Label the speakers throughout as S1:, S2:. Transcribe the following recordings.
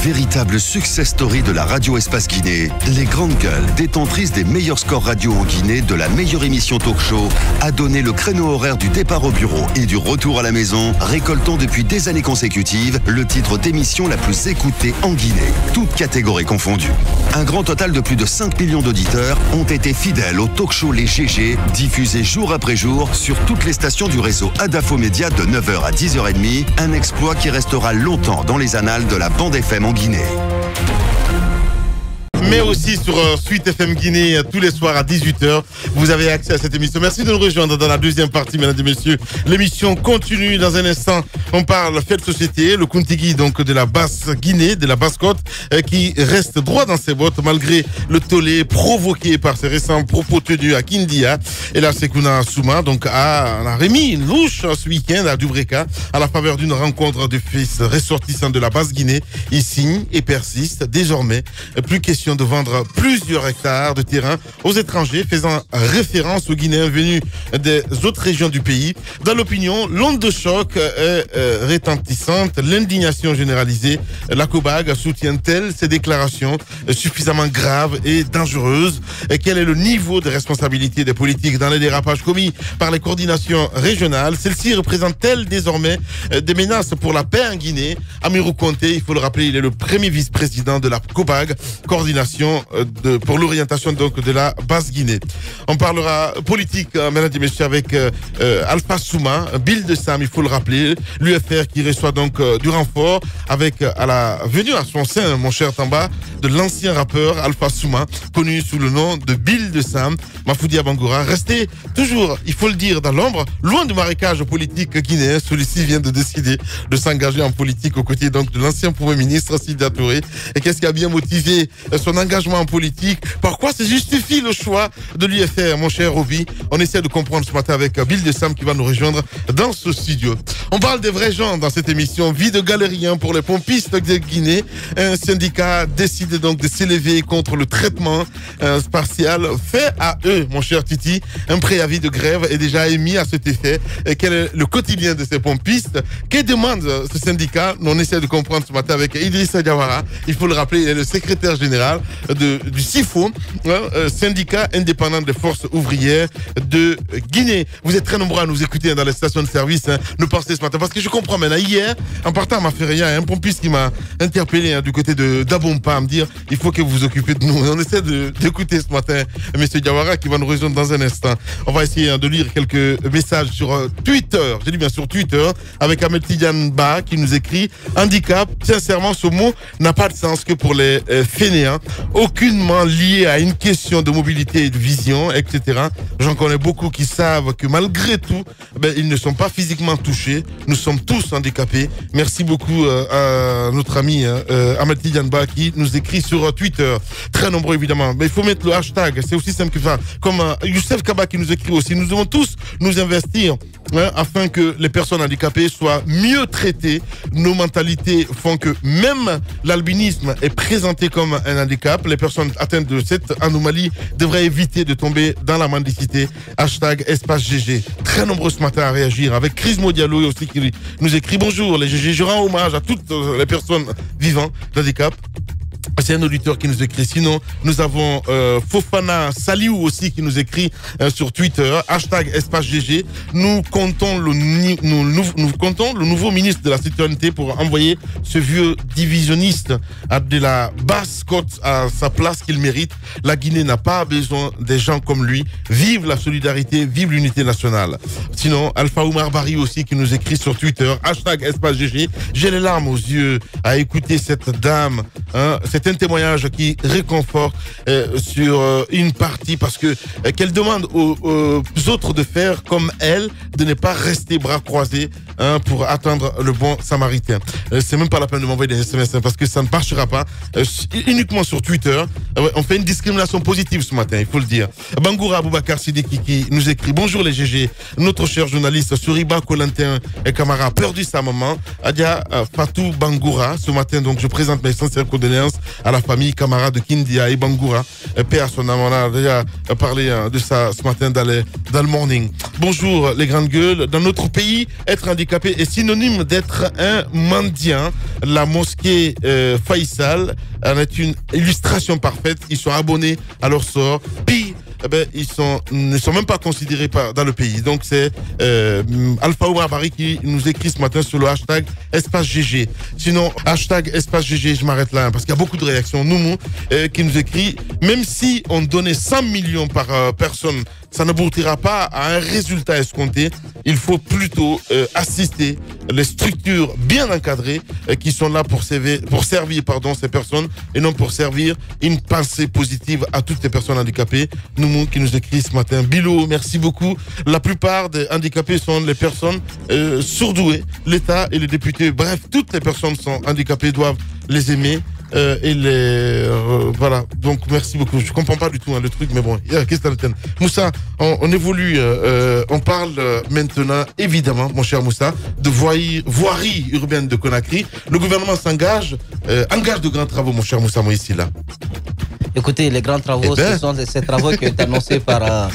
S1: Véritable success story de la radio Espace Guinée, les grandes gueules, détentrices des meilleurs scores radio en Guinée, de la meilleure émission talk show, a donné le créneau horaire du départ au bureau et du retour à la maison, récoltant depuis des années consécutives le titre d'émission la plus écoutée en Guinée, toutes catégories confondues. Un grand total de plus de 5 millions d'auditeurs ont été fidèles au talk show Les GG, diffusé jour après jour sur toutes les stations du réseau Adafo Média de 9h à 10h30, un exploit qui restera longtemps dans les annales de la bande FM en Guinée.
S2: Mais aussi sur Suite FM Guinée tous les soirs à 18h. Vous avez accès à cette émission. Merci de nous rejoindre dans la deuxième partie, mesdames et messieurs. L'émission continue dans un instant. On parle fait de société, le Kuntigi donc de la basse Guinée, de la basse-côte, qui reste droit dans ses bottes malgré le tollé provoqué par ses récents propos tenus à Kindia. Et là, Sekouna Souma donc a remis une louche ce week-end à Dubreka à la faveur d'une rencontre de fils ressortissants de la basse Guinée. Il signe et persiste. Désormais, plus question de vendre plusieurs hectares de terrain aux étrangers, faisant référence aux Guinéens venus des autres régions du pays. Dans l'opinion, l'onde de choc est retentissante, l'indignation généralisée. La COBAG soutient-elle ces déclarations suffisamment graves et dangereuses? Et quel est le niveau de responsabilité des politiques dans les dérapages commis par les coordinations régionales? Celles-ci représentent-elles désormais des menaces pour la paix en Guinée? Amirou Konté, il faut le rappeler, il est le premier vice-président de la COBAG, coordination pour l'orientation donc de la basse Guinée. On parlera politique, mesdames et messieurs, avec Alpha Souma, Bill de Sam, il faut le rappeler, l'UFR qui reçoit donc du renfort avec à la venue à son sein, mon cher Tamba, de l'ancien rappeur Alpha Souma, connu sous le nom de Bill de Sam, Mafoudia Bangoura, resté toujours, il faut le dire, dans l'ombre, loin du marécage politique guinéen. Celui-ci vient de décider de s'engager en politique aux côtés donc de l'ancien Premier ministre Sida Touré. Et qu'est-ce qui a bien motivé son engagement en politique? Pourquoi se justifie le choix de l'UFR, mon cher Roby? On essaie de comprendre ce matin avec Bill de Sam qui va nous rejoindre dans ce studio. On parle des vrais gens dans cette émission. Vie de galérien pour les pompistes de Guinée. Un syndicat décide donc de s'élever contre le traitement spatial fait à eux, mon cher Titi. Un préavis de grève est déjà émis à cet effet. Et quel est le quotidien de ces pompistes? Que demande ce syndicat? On essaie de comprendre ce matin avec Idrissa Diawara. Il faut le rappeler, il est le secrétaire général du SIFO, syndicat indépendant des forces ouvrières de Guinée. Vous êtes très nombreux à nous écouter dans les stations de service, nous penser ce matin, parce que je comprends maintenant. Hier, en partant à Maféria, il y a un pompiste qui m'a interpellé du côté de d'Abompa à me dire il faut que vous vous occupez de nous. Et on essaie d'écouter ce matin monsieur Diawara qui va nous rejoindre dans un instant. On va essayer de lire quelques messages sur Twitter. J'ai dit bien sur Twitter avec Ahmed Tidiane Ba qui nous écrit: handicap, sincèrement ce mot n'a pas de sens que pour les fainéants, aucunement lié à une question de mobilité et de vision, etc. J'en connais beaucoup qui savent que malgré tout, ils ne sont pas physiquement touchés. Nous sommes tous handicapés. Merci beaucoup à notre ami Ahmed Tidiane Ba qui nous écrit sur Twitter. Très nombreux évidemment. Mais il faut mettre le hashtag. C'est aussi simple que ça. Comme Youssef Kaba qui nous écrit aussi. Nous devons tous nous investir afin que les personnes handicapées soient mieux traitées. Nos mentalités font que même l'albinisme est présenté comme un handicap. Les personnes atteintes de cette anomalie devraient éviter de tomber dans la mendicité. Hashtag espace GG. Très nombreux ce matin à réagir. Avec Chris Modialo aussi qui nous écrit: bonjour les GG, je rends hommage à toutes les personnes vivant d'handicap. C'est un auditeur qui nous écrit. Sinon, nous avons Fofana Saliou aussi qui nous écrit sur Twitter. Hashtag espace GG. Nous comptons le nouveau ministre de la Citoyenneté pour envoyer ce vieux divisionniste de la basse côte à sa place qu'il mérite. La Guinée n'a pas besoin des gens comme lui. Vive la solidarité, vive l'unité nationale. Sinon, Alpha Oumar Bari aussi qui nous écrit sur Twitter. Hashtag espace GG. J'ai les larmes aux yeux à écouter cette dame. C'est un témoignage qui réconforte sur une partie parce que qu'elle demande aux autres de faire comme elle, de ne pas rester bras croisés pour attendre le bon samaritain. C'est même pas la peine de m'envoyer des SMS parce que ça ne marchera pas. Uniquement sur Twitter, on fait une discrimination positive ce matin, il faut le dire. Bangoura Aboubakar Sidiki qui nous écrit: bonjour les GG, notre cher journaliste Souriba Colentin et Camara a perdu sa maman, Adia Fatou Bangoura. Ce matin, donc, je présente mes sincères condoléances à la famille Camara de Kindia et Bangoura. Paix à son âme. On a déjà parlé de ça ce matin dans le morning. Bonjour les grandes gueules. Dans notre pays, être handicapé handicapé est synonyme d'être un mendiant. La mosquée Faisal en est une illustration parfaite. Ils sont abonnés à leur sort. Puis, ne sont même pas considérés dans le pays. Donc c'est Alpha Oumar Barry qui nous écrit ce matin sur le hashtag Espace GG. Sinon, hashtag Espace GG, je m'arrête là, parce qu'il y a beaucoup de réactions. Noumou qui nous écrit, même si on donnait 100 millions par personne, ça n'aboutira pas à un résultat escompté. Il faut plutôt assister les structures bien encadrées qui sont là pour servir ces personnes et non pour servir une pensée positive à toutes les personnes handicapées. Noumou qui nous écrit ce matin. Bilo, merci beaucoup. La plupart des handicapés sont les personnes surdouées. L'État et les députés, bref, toutes les personnes sont handicapées doivent les aimer. Voilà, donc merci beaucoup. Je comprends pas du tout le truc, mais bon, qu'est-ce que t'as? Moussa, on évolue, on parle maintenant, évidemment, mon cher Moussa, de voirie urbaine de Conakry. Le gouvernement engage de grands travaux, mon cher Moussa Moïsi, là.
S3: Écoutez, les grands travaux, ce sont ces travaux qui ont été annoncés par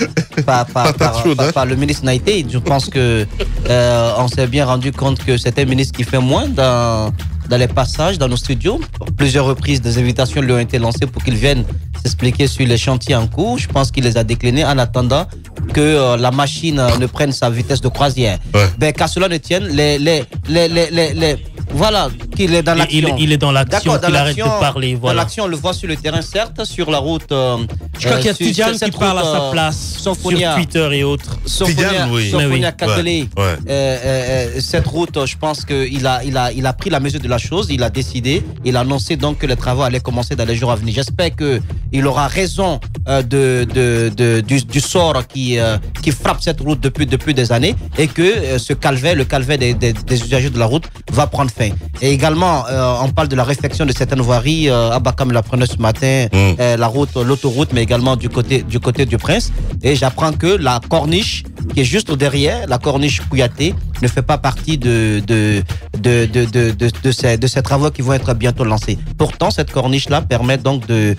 S3: le ministre Naïté. Je pense que on s'est bien rendu compte que c'était un ministre qui fait moins dans les passages, dans nos studios. Plusieurs reprises, des invitations lui ont été lancées pour qu'il vienne s'expliquer sur les chantiers en cours. Je pense qu'il les a déclinés en attendant que la machine ne prenne sa vitesse de croisière. Ouais. Qu'à cela ne tienne, voilà, qu'il est dans l'action.
S4: Il est dans l'action,
S3: d'accord,
S4: qu'il arrête de parler. Voilà.
S3: Dans l'action, on le voit sur le terrain, certes, sur la route.
S4: Je crois qu'il y a Tidiane qui parle à sa place sur Twitter et autres.
S3: Sofonia Kakele. Cette route, je pense qu'il a pris la mesure de la chose, il a décidé, il a annoncé donc que les travaux allaient commencer dans les jours à venir. J'espère qu'il aura raison du sort qui frappe cette route depuis des années et que ce calvaire, le calvaire des usagers de la route va prendre fin. Et également, on parle de la réfection de certaines voiries. Abakam l'apprenait ce matin, l'autoroute, mais également du côté du Prince. Et j'apprends que la corniche qui est juste derrière, la corniche Kouyaté, ne fait pas partie de ces travaux qui vont être bientôt lancés. Pourtant, cette corniche-là permet donc de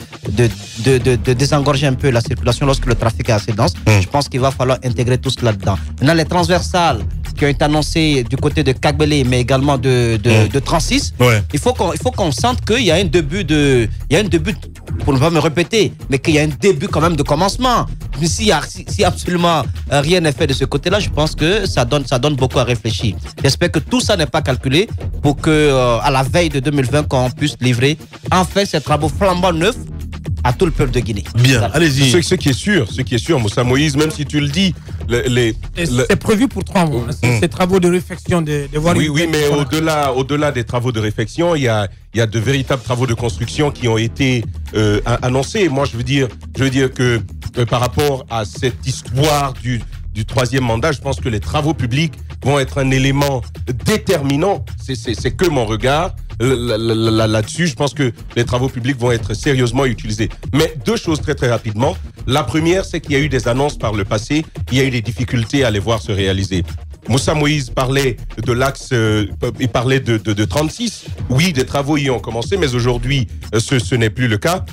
S3: désengorger un peu la circulation lorsque le trafic est assez dense. Je pense qu'il va falloir intégrer tout cela dedans. Maintenant, les transversales qui ont été annoncées du côté de Kagbele, mais également de 36, il faut qu'on sente qu'il y a un début, pour ne pas me répéter, mais qu'il y a un début quand même de commencement. Mais si absolument rien n'est fait de ce côté-là, je pense que ça donne beaucoup à réfléchir. J'espère que tout ça n'est pas calculé pour que à la veille de 2020, qu'on puisse livrer enfin ces travaux flambant neufs à tout le peuple de Guinée.
S2: Bien, allez-y.
S5: Ce qui est sûr, Moussa Moïse, même si tu le dis,
S6: c'est prévu pour 3 mois. Ces travaux de réfection des voiries.
S5: Oui, mais au-delà des travaux de réfection, il y a de véritables travaux de construction qui ont été annoncés. Moi, je veux dire que par rapport à cette histoire du 3e mandat, je pense que les travaux publics vont être un élément déterminant. C'est que mon regard là-dessus. Je pense que les travaux publics vont être sérieusement utilisés. Mais 2 choses très très rapidement. La première, c'est qu'il y a eu des annonces par le passé. Il y a eu des difficultés à les voir se réaliser. Moussa Moïse parlait de l'axe, il parlait de 36. Oui, des travaux y ont commencé, mais aujourd'hui, ce n'est plus le cas.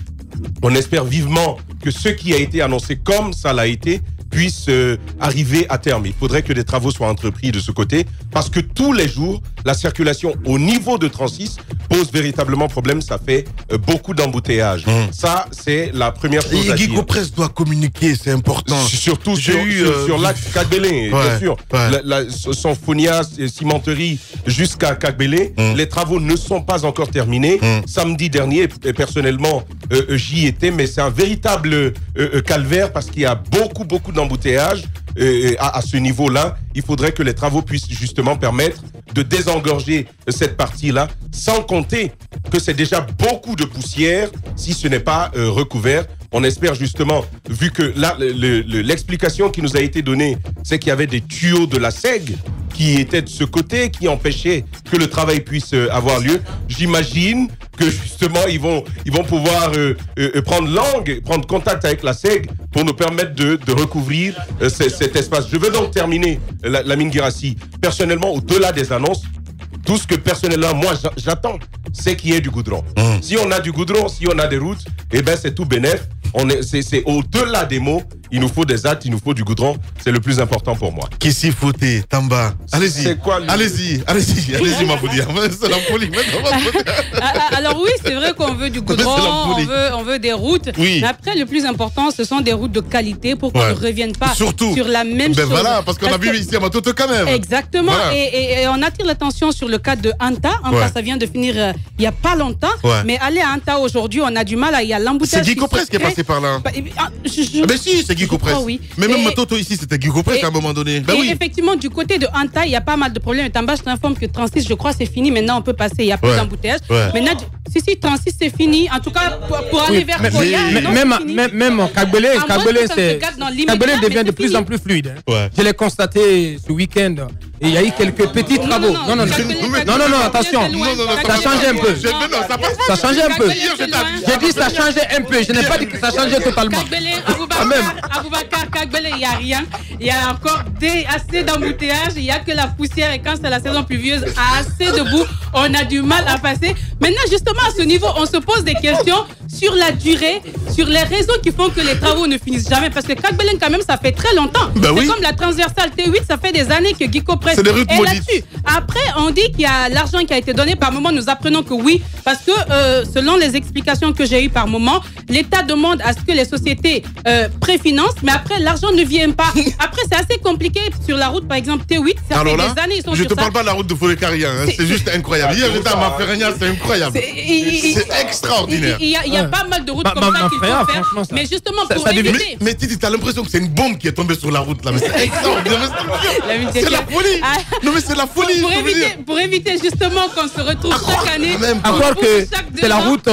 S5: On espère vivement que ce qui a été annoncé comme ça l'a été puisse arriver à terme. Il faudrait que des travaux soient entrepris de ce côté parce que tous les jours, la circulation au niveau de 36 pose véritablement problème. Ça fait beaucoup d'embouteillages. Ça, c'est la première chose à dire.
S2: Guigo Presse doit communiquer, c'est important.
S5: Surtout sur l'axe Kagbele, bien sûr. Son Fonia cimenterie jusqu'à Kagbele, les travaux ne sont pas encore terminés. Samedi dernier, personnellement, j'y étais, mais c'est un véritable calvaire parce qu'il y a beaucoup d'embouteillages à ce niveau-là. Il faudrait que les travaux puissent justement permettre de désengorger cette partie-là, sans compter que c'est déjà beaucoup de poussière si ce n'est pas recouvert. On espère justement, vu que là, l'explication qui nous a été donnée, c'est qu'il y avait des tuyaux de la SEG qui étaient de ce côté, qui empêchaient que le travail puisse avoir lieu. J'imagine que justement, ils vont pouvoir prendre contact avec la SEG pour nous permettre de recouvrir cet espace. Je veux donc terminer, Lamine Guirassi. Personnellement, au-delà des annonces, tout ce que personnellement, moi, j'attends, c'est qu'il y ait du goudron. Si on a du goudron, si on a des routes, eh ben, c'est tout bénef. C'est au-delà des mots, il nous faut des actes, il nous faut du goudron. C'est le plus important pour moi.
S2: Kissi Fouté, Tamba. Allez-y.
S5: C'est quoi
S2: Allez-y, ma folie. C'est la folie.
S7: Alors oui, c'est vrai qu'on veut du goudron, on veut des routes.
S2: Oui.
S7: Mais après, le plus important, ce sont des routes de qualité pour qu'on ne revienne pas sur la même chose.
S2: Voilà, parce qu'on a vu ici à Matoto quand même.
S7: Exactement. Voilà. Et on attire l'attention sur le cas de Anta. Anta, ça vient de finir il n'y a pas longtemps. Mais aller à Anta aujourd'hui, on a du mal. Il y a l'embouteillage.
S2: C'est Guy Copresse qui est passé par là. Mais si, c'est Guy Copresse.
S7: Oui.
S2: Mais même Matoto ici, c'était Guy Copresse à un moment donné.
S7: Effectivement, du côté de Anta, il y a pas mal de problèmes. Et Tamba, je t'informe que 36, je crois, c'est fini. Maintenant, on peut passer. Il n'y a plus d'embouteillage. Maintenant, si 36, c'est fini. En tout cas, pour aller vers Koya.
S6: Même Kagbele devient de plus en plus fluide. Je l'ai constaté ce week-end. Et il y a eu quelques petits travaux. Non, attention. Ça change un peu. Ça change un peu. J'ai dit ça changeait un peu. Je n'ai pas dit que ça changeait totalement.
S7: Aboubacar, Kagbele, il n'y a rien. Il y a encore assez d'embouteillages. Il n'y a que la poussière. Et quand c'est la saison pluvieuse, assez de boue, on a du mal à passer. Maintenant, justement, à ce niveau, on se pose des questions sur la durée, sur les raisons qui font que les travaux ne finissent jamais. Parce que Kagbelen, quand même, ça fait très longtemps. C'est comme la transversale T8, ça fait des années que Guy Copresse est là-dessus. Après, on dit qu'il y a l'argent qui a été donné. Par moment, nous apprenons que oui. Parce que selon les explications que j'ai eues par moment, l'État demande à ce que les sociétés préfinancent, mais après, l'argent ne vient pas. Après, c'est assez compliqué sur la route, par exemple, T8. Ça fait des années, ils sont
S2: je ne te parle pas de la route de Forêt-Carien. C'est juste incroyable. Hier, j'étais à Maférénia, c'est incroyable. C'est extraordinaire.
S7: Il y a pas mal de routes comme ça qu'il faut faire. Mais justement, pour éviter...
S2: Mais Titi, t'as l'impression que c'est une bombe qui est tombée sur la route, là. Mais c'est extraordinaire. C'est la folie. Non, mais c'est la folie.
S7: Pour éviter justement qu'on se retrouve chaque année...
S6: Encore que c'est la route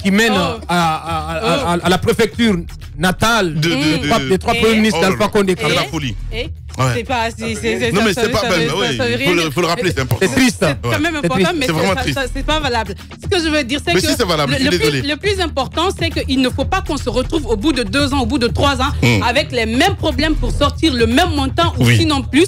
S6: qui mène à la préfecture natale des trois premiers ministres d'Alpha Condé.
S2: C'est la folie.
S7: C'est pas...
S2: Non, mais c'est pas... Il faut le rappeler, c'est important.
S6: C'est triste.
S7: C'est quand même important, mais c'est pas valable. Ce que je veux dire, c'est que...
S2: si, c'est valable, je suis désolé.
S7: Le plus important, c'est qu'il ne faut pas qu'on se retrouve au bout de 2 ans, au bout de 3 ans, avec les mêmes problèmes pour sortir le même montant ou sinon plus.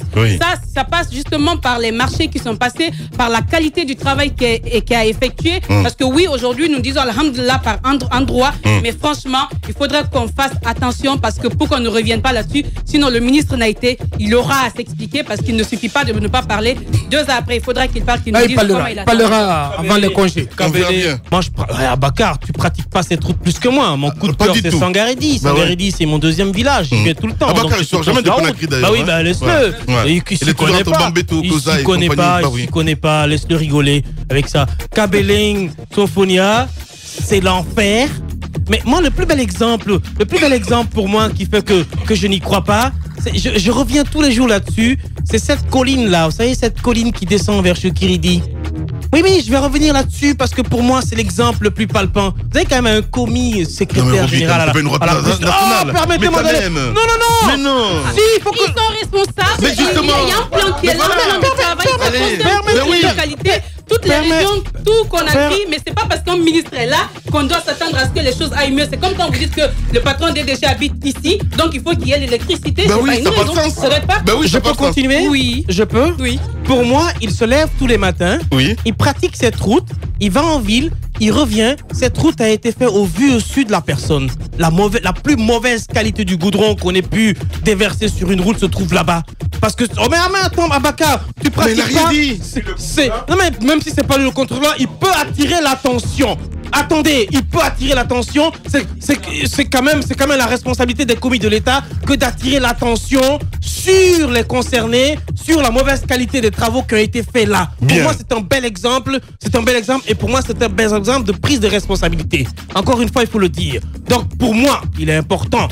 S7: Ça passe justement par les marchés qui sont passés, par la qualité du travail qui a effectué. Parce que oui, aujourd'hui, nous disons alhamdoulilah par endroit, mais franchement, il faudrait qu'on fasse attention parce que pour qu'on ne revienne pas là-dessus, sinon le ministre n'a été... Il aura à s'expliquer parce qu'il ne suffit pas de ne pas parler. 2 ans après, il faudra qu'il parle, qu'il nous dise comment il a...
S6: Il parlera avant les congés.
S4: Moi, Abakar, tu pratiques pas cette route plus que moi. Mon coup de cœur, c'est Sangaredi. Sangaredi, c'est mon deuxième village. J'y vais tout le temps.
S2: Abakar, il sort jamais de Conakry d'ailleurs.
S4: Bah oui, bah laisse-le. Il s'y connaît pas. Laisse-le rigoler avec ça. Kabeling, Sofonia, c'est l'enfer. Mais moi, le plus bel exemple pour moi qui fait que je n'y crois pas, je reviens tous les jours là-dessus, c'est cette colline-là. Vous savez, cette colline qui descend vers Chukiridi. Oui, je vais revenir là-dessus parce que pour moi, c'est l'exemple le plus palpant. Vous avez quand même un commis secrétaire général à la
S2: nationale.
S4: Permettez-moi d'aller. Non.
S2: Mais non.
S7: Si, il faut qu'ils sont responsables.
S2: Mais justement.
S7: Il y a un plan qui est là, de qualité. Toutes les régions, tout qu'on a dit, mais c'est pas parce qu'un ministre est là qu'on doit s'attendre à ce que les choses aillent mieux. C'est comme quand vous dites que le patron des déchets habite ici, donc il faut qu'il y ait l'électricité.
S2: Ben oui, ça n'a pas de sens.
S4: Je peux continuer?
S7: Oui.
S4: Je peux?
S7: Oui.
S4: Pour moi, il se lève tous les matins, il pratique cette route, il va en ville, il revient. Cette route a été faite au vu au sud de la personne. La plus mauvaise qualité du goudron qu'on ait pu déverser sur une route se trouve là-bas. Parce que... Oh mais attends, Abakar, tu pratiques pas...
S2: Mais il a
S4: Non mais même si c'est pas le contrôleur, il peut attirer l'attention. Attendez, il peut attirer l'attention. C'est quand même la responsabilité des commis de l'État que d'attirer l'attention sur les concernés, sur la mauvaise qualité des travaux qui ont été faits là. Pour moi, c'est un bel exemple. Et pour moi, c'est un bel exemple de prise de responsabilité. Encore une fois, il faut le dire. Donc, pour moi, il est important.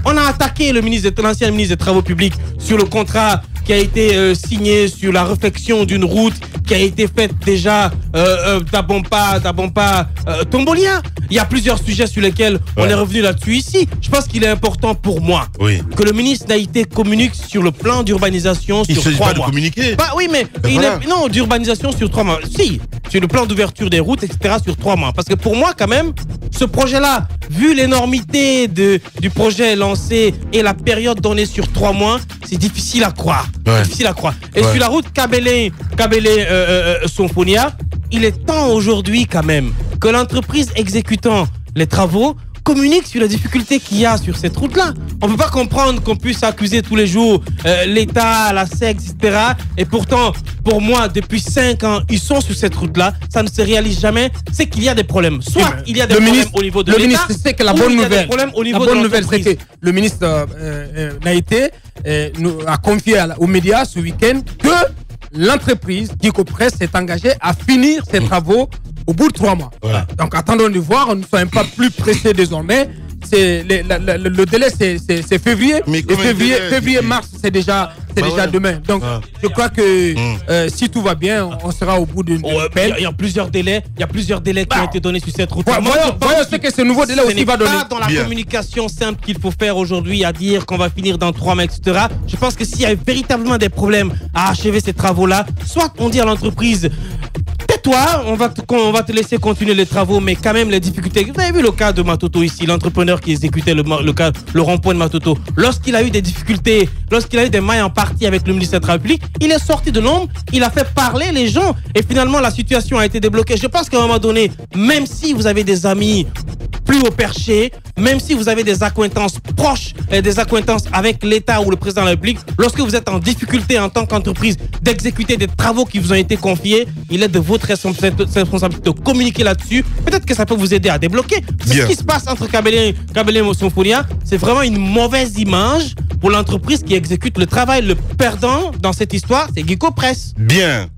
S4: On a attaqué l'ancien ministre des Travaux publics sur le contrat qui a été signé sur la réfection d'une route qui a été faite déjà d'Abompa, Tombolia. Il y a plusieurs sujets sur lesquels on est revenu là-dessus ici. Je pense qu'il est important pour moi que le ministre d'Haïti communique sur le plan d'urbanisation sur 3 mois. Il ne s'agit pas de communiquer. Oui, mais non, d'urbanisation sur 3 mois. Si, sur le plan d'ouverture des routes, etc. sur 3 mois. Parce que pour moi, quand même, ce projet-là, vu l'énormité du projet lancé et la période donnée sur 3 mois, c'est difficile à croire. Et sur la route Kabele-Sonfonia, il est temps aujourd'hui quand même que l'entreprise exécutant les travaux communique sur les difficultés qu'il y a sur cette route-là. On ne peut pas comprendre qu'on puisse accuser tous les jours l'État, la SEC, etc. Et pourtant, pour moi, depuis 5 ans, ils sont sur cette route-là. Ça ne se réalise jamais. C'est qu'il y a des problèmes. Soit il y a des problèmes au niveau de l'État.
S6: Le ministre sait que la bonne nouvelle, c'est que le ministre a confié aux médias ce week-end que l'entreprise Gicopress s'est engagée à finir ses travaux au bout de 3 mois. Voilà. Donc attendons de voir, nous ne sommes pas plus pressés désormais. Le délai c'est février. Mais février, mars, c'est déjà demain. Donc je crois que si tout va bien, on sera au bout d'une peine.
S4: Il y a plusieurs délais. Il y a plusieurs délais qui ont été donnés sur cette route.
S6: Voyons ce que ce nouveau délai aussi va donner.
S4: Ce n'est pas dans la communication simple qu'il faut faire aujourd'hui à dire qu'on va finir dans 3 mois, etc. Je pense que s'il y a véritablement des problèmes à achever ces travaux-là, soit on dit à l'entreprise, tais-toi, on va te laisser continuer les travaux, mais quand même les difficultés. Vous avez vu le cas de Matoto ici, l'entrepreneur qui exécutait le rond-point de Matoto. Lorsqu'il a eu des difficultés, lorsqu'il a eu des mailles en partie avec le ministère de la République, il est sorti de l'ombre, il a fait parler les gens et finalement la situation a été débloquée. Je pense qu'à un moment donné, même si vous avez des amis plus haut perché, même si vous avez des accointances proches, des accointances avec l'État ou le président de la République, lorsque vous êtes en difficulté en tant qu'entreprise d'exécuter des travaux qui vous ont été confiés, il est de votre responsabilité de communiquer là-dessus. Peut-être que ça peut vous aider à débloquer. Ce qui se passe entre Kabele et Symphonia, c'est vraiment une mauvaise image pour l'entreprise qui exécute le travail. Le perdant dans cette histoire, c'est Gicopress.
S2: Bien.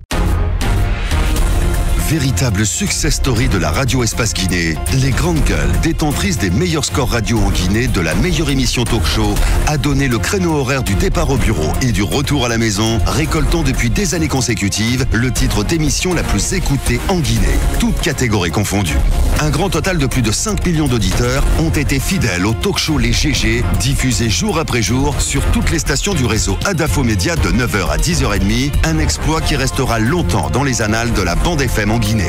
S1: Véritable success story de la radio Espace Guinée, les grandes gueules, détentrices des meilleurs scores radio en Guinée de la meilleure émission talk show, a donné le créneau horaire du départ au bureau et du retour à la maison, récoltant depuis des années consécutives le titre d'émission la plus écoutée en Guinée, toutes catégories confondues. Un grand total de plus de 5 millions d'auditeurs ont été fidèles au talk show Les GG, diffusé jour après jour sur toutes les stations du réseau Adafo Média de 9h à 10h30, un exploit qui restera longtemps dans les annales de la bande FM en Guinée.